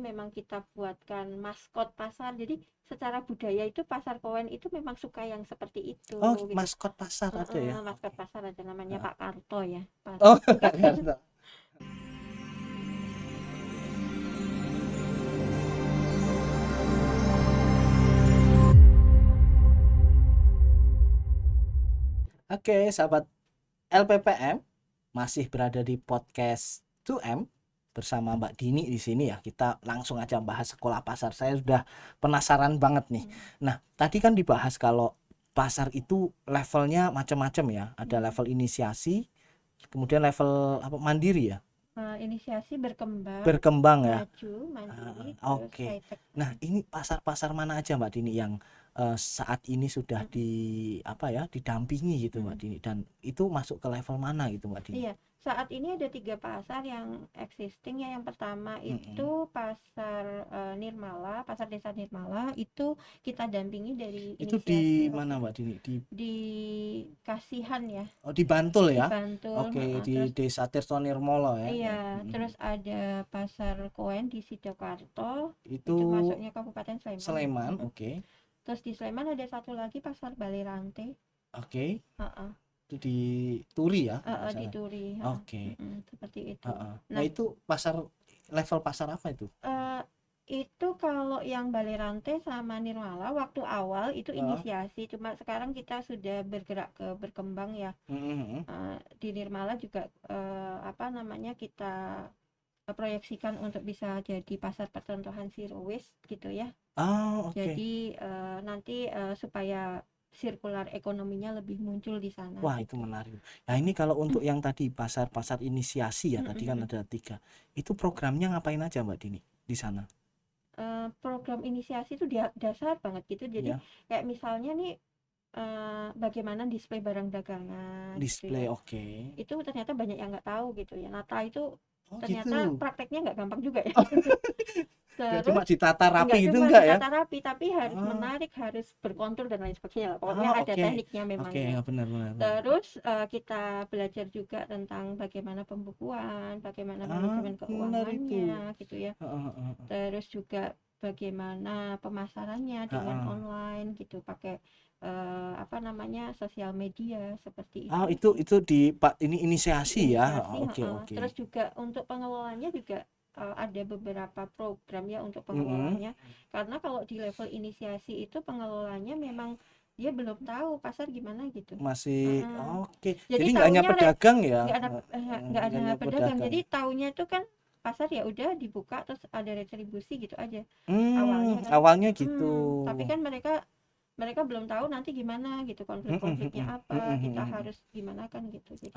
memang kita buatkan maskot pasar. Jadi secara budaya itu pasar Kowen itu memang suka yang seperti itu Oh, gitu. maskot pasar ada ya. Maskot pasar ada namanya Heeh. Pak Karto ya. Oh, Enggak kan? Jakarta. Oke, sahabat LPPM, masih berada di podcast 2M bersama Mbak Dini di sini ya. Kita langsung aja bahas sekolah pasar. Saya sudah penasaran banget nih. Nah, tadi kan dibahas kalau pasar itu levelnya macam-macam ya. Ada level inisiasi, kemudian level apa mandiri ya. Inisiasi Berkembang ya. maju, mandiri, terus Oke. high tech. Nah, ini pasar-pasar mana aja Mbak Dini yang saat ini sudah didampingi gitu Mbak Dini, dan itu masuk ke level mana gitu Mbak Dini? Iya, saat ini ada 3 pasar yang existing ya. Yang pertama itu pasar Nirmala, pasar desa Nirmala, itu kita dampingi dari Itu di inisiasi mana Mbak Dini? di Kasihan ya, Di Bantul di ya? Bantul. Oke, di Terus Desa Tirto Nirmolo ya. iya, terus ada pasar Kowen di Sidoarto, Itu itu masuknya Kabupaten Sleman. Sleman, oke. Terus di Sleman ada satu lagi pasar Balirante. Oke. Heeh. Itu di Turi ya? Di Turi. Oke. Seperti itu. Nah, itu level pasar apa itu? Itu kalau yang Balirante sama Nirmala waktu awal itu inisiasi, cuma sekarang kita sudah bergerak ke berkembang ya. Di Nirmala juga kita proyeksikan untuk bisa jadi pasar percontohan zero waste gitu ya. Oke. Jadi nanti supaya sirkular ekonominya lebih muncul di sana. Wah, itu menarik. Nah, ini kalau untuk yang tadi pasar-pasar inisiasi ya, tadi kan ada 3. Itu programnya ngapain aja Mbak Dini di sana? Program inisiasi itu dasar banget gitu. Jadi kayak misalnya nih bagaimana display barang dagangan Display, gitu ya. oke. Itu ternyata banyak yang nggak tahu gitu ya. Nata itu ternyata gitu. prakteknya nggak gampang juga ya. Nggak Terus cuma ditata rapi gitu cuma enggak ya? ditata rapi, tapi harus menarik, harus berkontur dan lain sebagainya lah. Pokoknya ada Oke. tekniknya memang Oke, ya. benar. Terus kita belajar juga tentang bagaimana pembukuan, bagaimana manajemen keuangannya gitu ya. Terus juga bagaimana pemasarannya dengan online gitu, pakai sosial media seperti itu. Itu ini inisiasi ya. Oke. Terus juga untuk pengelolanya juga ada beberapa program ya untuk pengelolanya. Karena kalau di level inisiasi itu pengelolanya memang dia belum tahu pasar gimana gitu. Masih oke. Jadi nggak hanya pedagang ya? Nggak ada pedagang. Jadi taunya itu kan pasar ya udah dibuka terus ada retribusi gitu aja. Awalnya kan. Awalnya gitu. Tapi kan mereka belum tahu nanti gimana gitu, konflik-konfliknya apa, kita harus gimana kan gitu. Jadi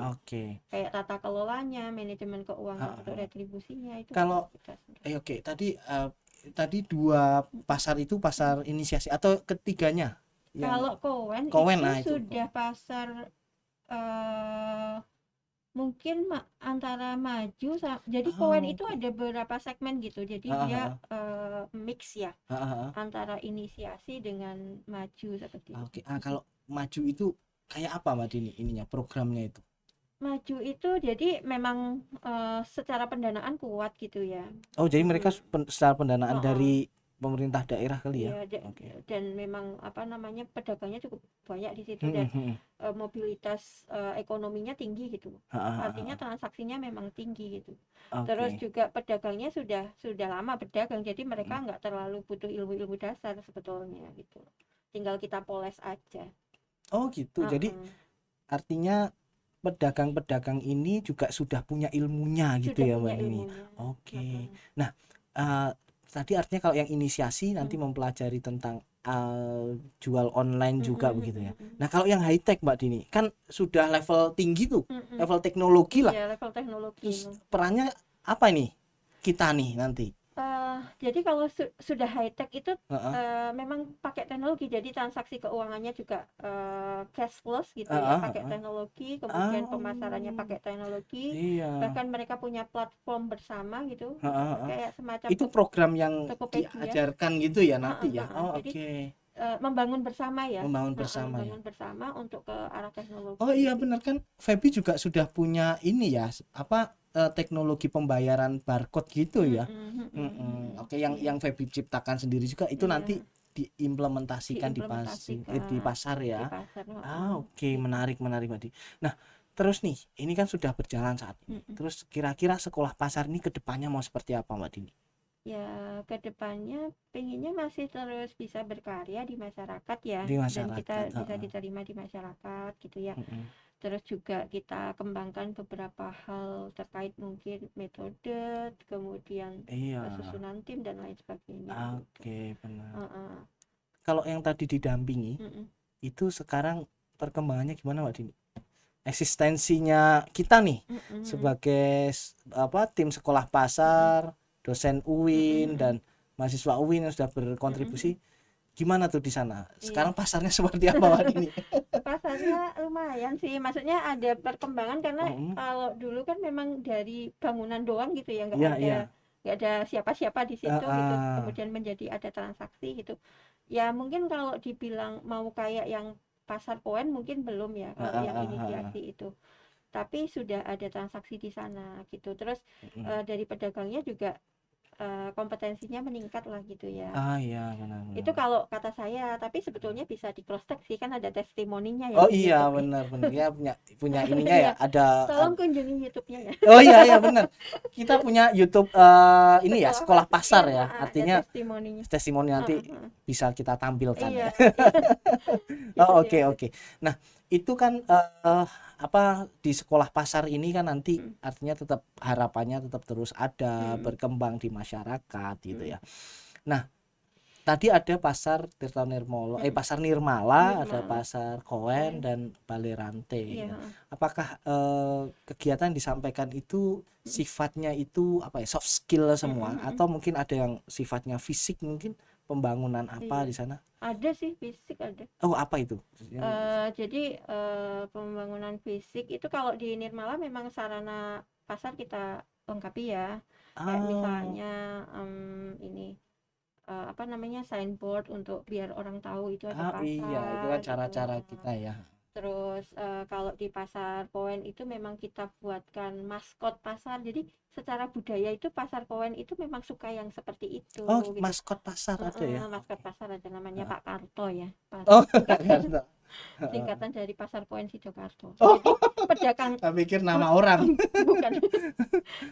kayak tata kelolanya, manajemen keuangan untuk retribusinya itu. Kalau tadi 2 pasar itu pasar inisiasi atau ketiganya? Kalau Kowen itu sudah pasar mungkin antara maju jadi Kowen itu ada beberapa segmen gitu. Jadi dia mix ya antara inisiasi dengan maju seperti itu. Kalau maju itu kayak apa Mbak Dini ininya, programnya itu? Maju itu jadi memang secara pendanaan kuat gitu ya. Jadi mereka secara pendanaan dari pemerintah daerah kali ya. Dan memang pedagangnya cukup banyak di situ dan mobilitas ekonominya tinggi gitu. Artinya transaksinya memang tinggi gitu. Terus juga pedagangnya sudah lama berdagang, jadi mereka nggak terlalu butuh ilmu-ilmu dasar sebetulnya gitu. Tinggal kita poles aja. Gitu. Jadi artinya pedagang-pedagang ini juga sudah punya ilmunya gitu ya Mbak Dini. Nah, tadi artinya kalau yang inisiasi nanti mempelajari tentang jual online juga begitu ya. Nah, kalau yang high tech Mbak Dini kan sudah level tinggi tuh, level teknologi lah. Iya, level teknologi. Terus perannya apa nih kita nih nanti? Jadi kalau sudah high tech itu memang pakai teknologi, jadi transaksi keuangannya juga cashless gitu ya, pakai teknologi, kemudian pemasarannya pakai teknologi, bahkan mereka punya platform bersama gitu, kayak semacam itu program yang Tokopedia diajarkan gitu ya nanti ya. Membangun bersama ya, membangun bersama untuk ke arah teknologi. Iya benar kan, Feby juga sudah punya ini ya teknologi pembayaran barcode gitu ya. Oke, yang Feby ciptakan sendiri juga itu nanti diimplementasikan di pasar ya. Oke, menarik Mbak Di. Nah, terus nih, ini kan sudah berjalan saat ini. Terus kira-kira sekolah pasar ini ke depannya mau seperti apa Mbak Dini? Ya, ke depannya pengennya masih terus bisa berkarya di masyarakat ya, Di dan masyarakat, kita bisa diterima di masyarakat gitu ya. Terus juga kita kembangkan beberapa hal terkait mungkin metode, kemudian susunan tim dan lain sebagainya. Oke, benar. Kalau yang tadi didampingi, itu sekarang perkembangannya gimana Mbak Dini? Eksistensinya kita nih sebagai tim sekolah pasar, dosen UIN dan mahasiswa UIN yang sudah berkontribusi, gimana tuh di sana? Sekarang pasarnya seperti apa Mbak Dini? Pasarnya lumayan sih, maksudnya ada perkembangan karena kalau dulu kan memang dari bangunan doang gitu ya, nggak ada siapa-siapa di situ gitu, kemudian menjadi ada transaksi gitu. Ya mungkin kalau dibilang mau kayak yang pasar koin mungkin belum ya kalau yang inisiasi itu, tapi sudah ada transaksi di sana gitu. Terus dari pedagangnya juga kompetensinya meningkat lah gitu ya. Iya benar. Itu kalau kata saya, tapi sebetulnya bisa di cross check sih, kan ada testimoninya ya. Oh iya benar ya, punya ininya ya, ada. Tolong kunjungi YouTube-nya ya. Oh iya benar. Kita punya YouTube ini ya, sekolah pasar ya. Artinya testimoni nanti bisa kita tampilkan ya. Oke. Nah, itu kan di sekolah pasar ini kan nanti artinya tetap harapannya tetap terus ada berkembang di masyarakat gitu ya. Nah, tadi ada pasar Tirtonirmolo, pasar Nirmala, ada pasar Koen dan Balerante. Ya. Apakah kegiatan disampaikan itu sifatnya itu soft skill semua, atau mungkin ada yang sifatnya fisik, mungkin pembangunan apa di sana? Ada sih, fisik ada. Oh, apa itu? Jadi pembangunan fisik itu kalau di Nirmala memang sarana pasar kita lengkapi ya. Kayak misalnya ini signboard untuk biar orang tahu itu ada pasar. Iya, itu kan cara-cara kita ya. Terus kalau di pasar Koen itu memang kita buatkan maskot pasar. Jadi secara budaya itu pasar Koen itu memang suka yang seperti itu. Oh, gitu. Maskot pasar ada ya? Maskot pasar ada, namanya Pak Karto ya. Pak Karto. Singkatan dari Pasar Koen Sidokarto. Jadi pedagang. Saya pikir nama orang. Bukan.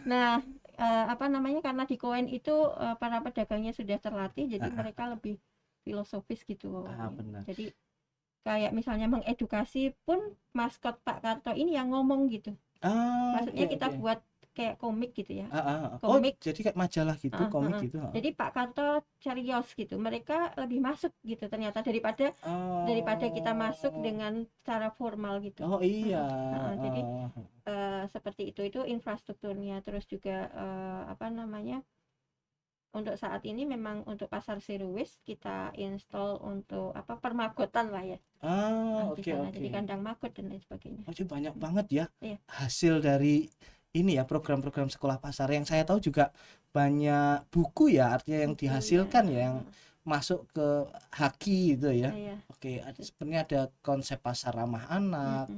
Nah, karena di Koen itu para pedagangnya sudah terlatih, jadi mereka lebih filosofis gitu. Benar. Jadi kayak misalnya mengedukasi pun maskot Pak Karto ini yang ngomong gitu. Maksudnya kita buat kayak komik gitu ya. Komik. Jadi kayak majalah gitu, komik gitu. Jadi Pak Karto carios gitu. Mereka lebih masuk gitu ternyata daripada kita masuk dengan cara formal gitu. Oh iya. Jadi seperti itu infrastrukturnya. Terus juga untuk saat ini memang untuk pasar Seruwis kita install untuk permagotan lah ya. Oke. Jadi kandang magot dan lain sebagainya. Jadi banyak banget ya hasil dari ini ya, program-program sekolah pasar. Yang saya tahu juga banyak buku ya, artinya yang dihasilkan ya, yang masuk ke Haki gitu ya. Oke, sebenarnya ada konsep pasar ramah anak,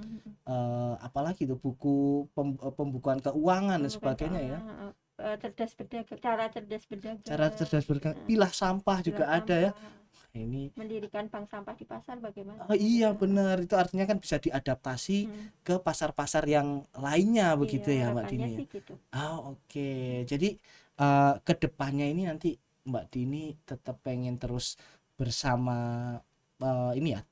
apalagi itu buku pembukuan keuangan dan sebagainya ya. Cara cerdas berdagang, pilah sampah juga ada ya. Ini mendirikan bank sampah di pasar bagaimana? Iya benar, itu artinya kan bisa diadaptasi ke pasar-pasar yang lainnya begitu ya Mbak Dini. Gitu. Oke. Jadi kedepannya ini nanti Mbak Dini tetap pengen terus bersama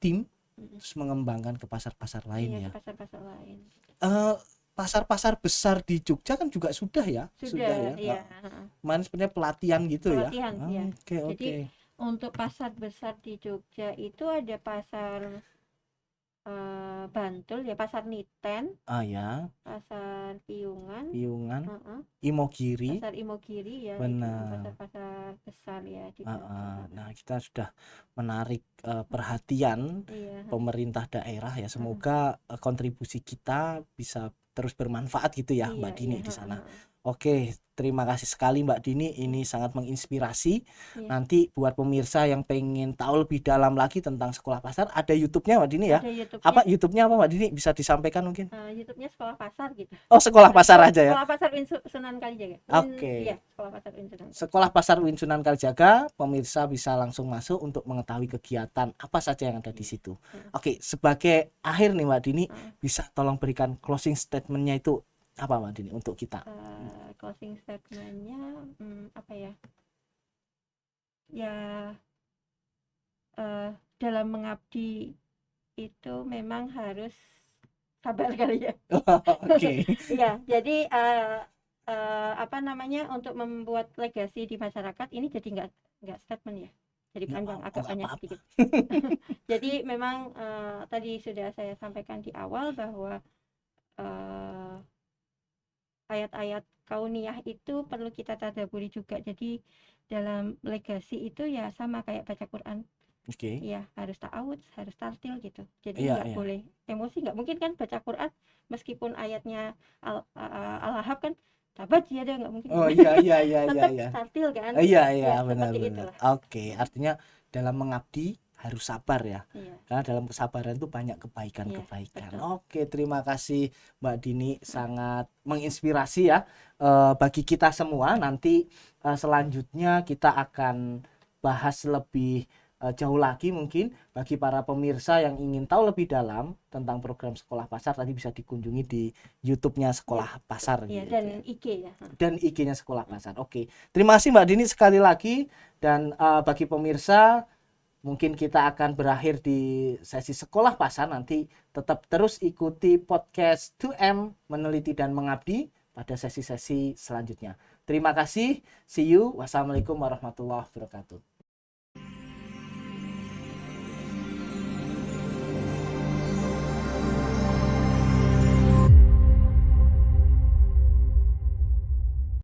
tim terus mengembangkan ke pasar-pasar lain ya. Pasar-pasar lain. Pasar-pasar besar di Jogja kan juga sudah ya. Sudah ya. Mana sebenarnya pelatihan gitu ya. Oke. Untuk pasar besar di Jogja itu ada pasar Bantul ya, pasar Niten. Pasar Piungan. Imogiri. Pasar Imogiri ya. Benar. Pasar-pasar besar ya di Nah, kita sudah menarik perhatian pemerintah daerah ya. Semoga kontribusi kita bisa terus bermanfaat gitu ya Mbak Dini di sana. Oke, terima kasih sekali Mbak Dini, ini sangat menginspirasi. Iya. Nanti buat pemirsa yang pengen tahu lebih dalam lagi tentang sekolah pasar, ada YouTube-nya Mbak Dini ya? Ada YouTube-nya. Apa YouTube-nya apa Mbak Dini? Bisa disampaikan mungkin? YouTube-nya Sekolah Pasar gitu. Oh, Sekolah Pasar aja ya? Sekolah Pasar Sunan Kalijaga. Oke. Iya, Sekolah Pasar Sunan Kalijaga. Sekolah Pasar UIN Sunan Kalijaga, pemirsa bisa langsung masuk untuk mengetahui kegiatan apa saja yang ada di situ. Oke, sebagai akhir nih Mbak Dini, bisa tolong berikan closing statement-nya itu apa Mbak Dini untuk kita? Closing statement-nya apa ya? Ya, dalam mengabdi itu memang harus sabar kali ya. Oke. Iya, jadi apa namanya, untuk membuat legasi di masyarakat ini jadi nggak statement ya, jadi panjang, agak banyak sedikit. Jadi memang tadi sudah saya sampaikan di awal bahwa ayat-ayat kauniyah itu perlu kita tadaburi juga. Jadi dalam legasi itu ya sama kayak baca Quran. Oke. Ya harus ta'awud, harus tartil gitu. Jadi nggak boleh emosi, nggak mungkin kan baca Quran meskipun ayatnya Al-Ahab kan tabat ya, nggak mungkin. Oh iya tetap iya. tartil kan. Iya benar. Oke, Gitu. artinya dalam mengabdi harus sabar ya. Iya. Karena dalam kesabaran itu banyak kebaikan-kebaikan. Iya, Oke, terima kasih Mbak Dini, sangat menginspirasi ya bagi kita semua. Nanti selanjutnya kita akan bahas lebih jauh lagi, mungkin bagi para pemirsa yang ingin tahu lebih dalam tentang program Sekolah Pasar, tadi bisa dikunjungi di YouTube-nya Sekolah Pasar gitu, gitu. Dan IG ya. Dan IG-nya Sekolah Pasar. Oke. Terima kasih Mbak Dini sekali lagi, dan bagi pemirsa mungkin kita akan berakhir di sesi Sekolah Pasar. Nanti tetap terus ikuti podcast 2M Meneliti dan Mengabdi pada sesi-sesi selanjutnya. Terima kasih. See you. Wassalamualaikum warahmatullahi wabarakatuh.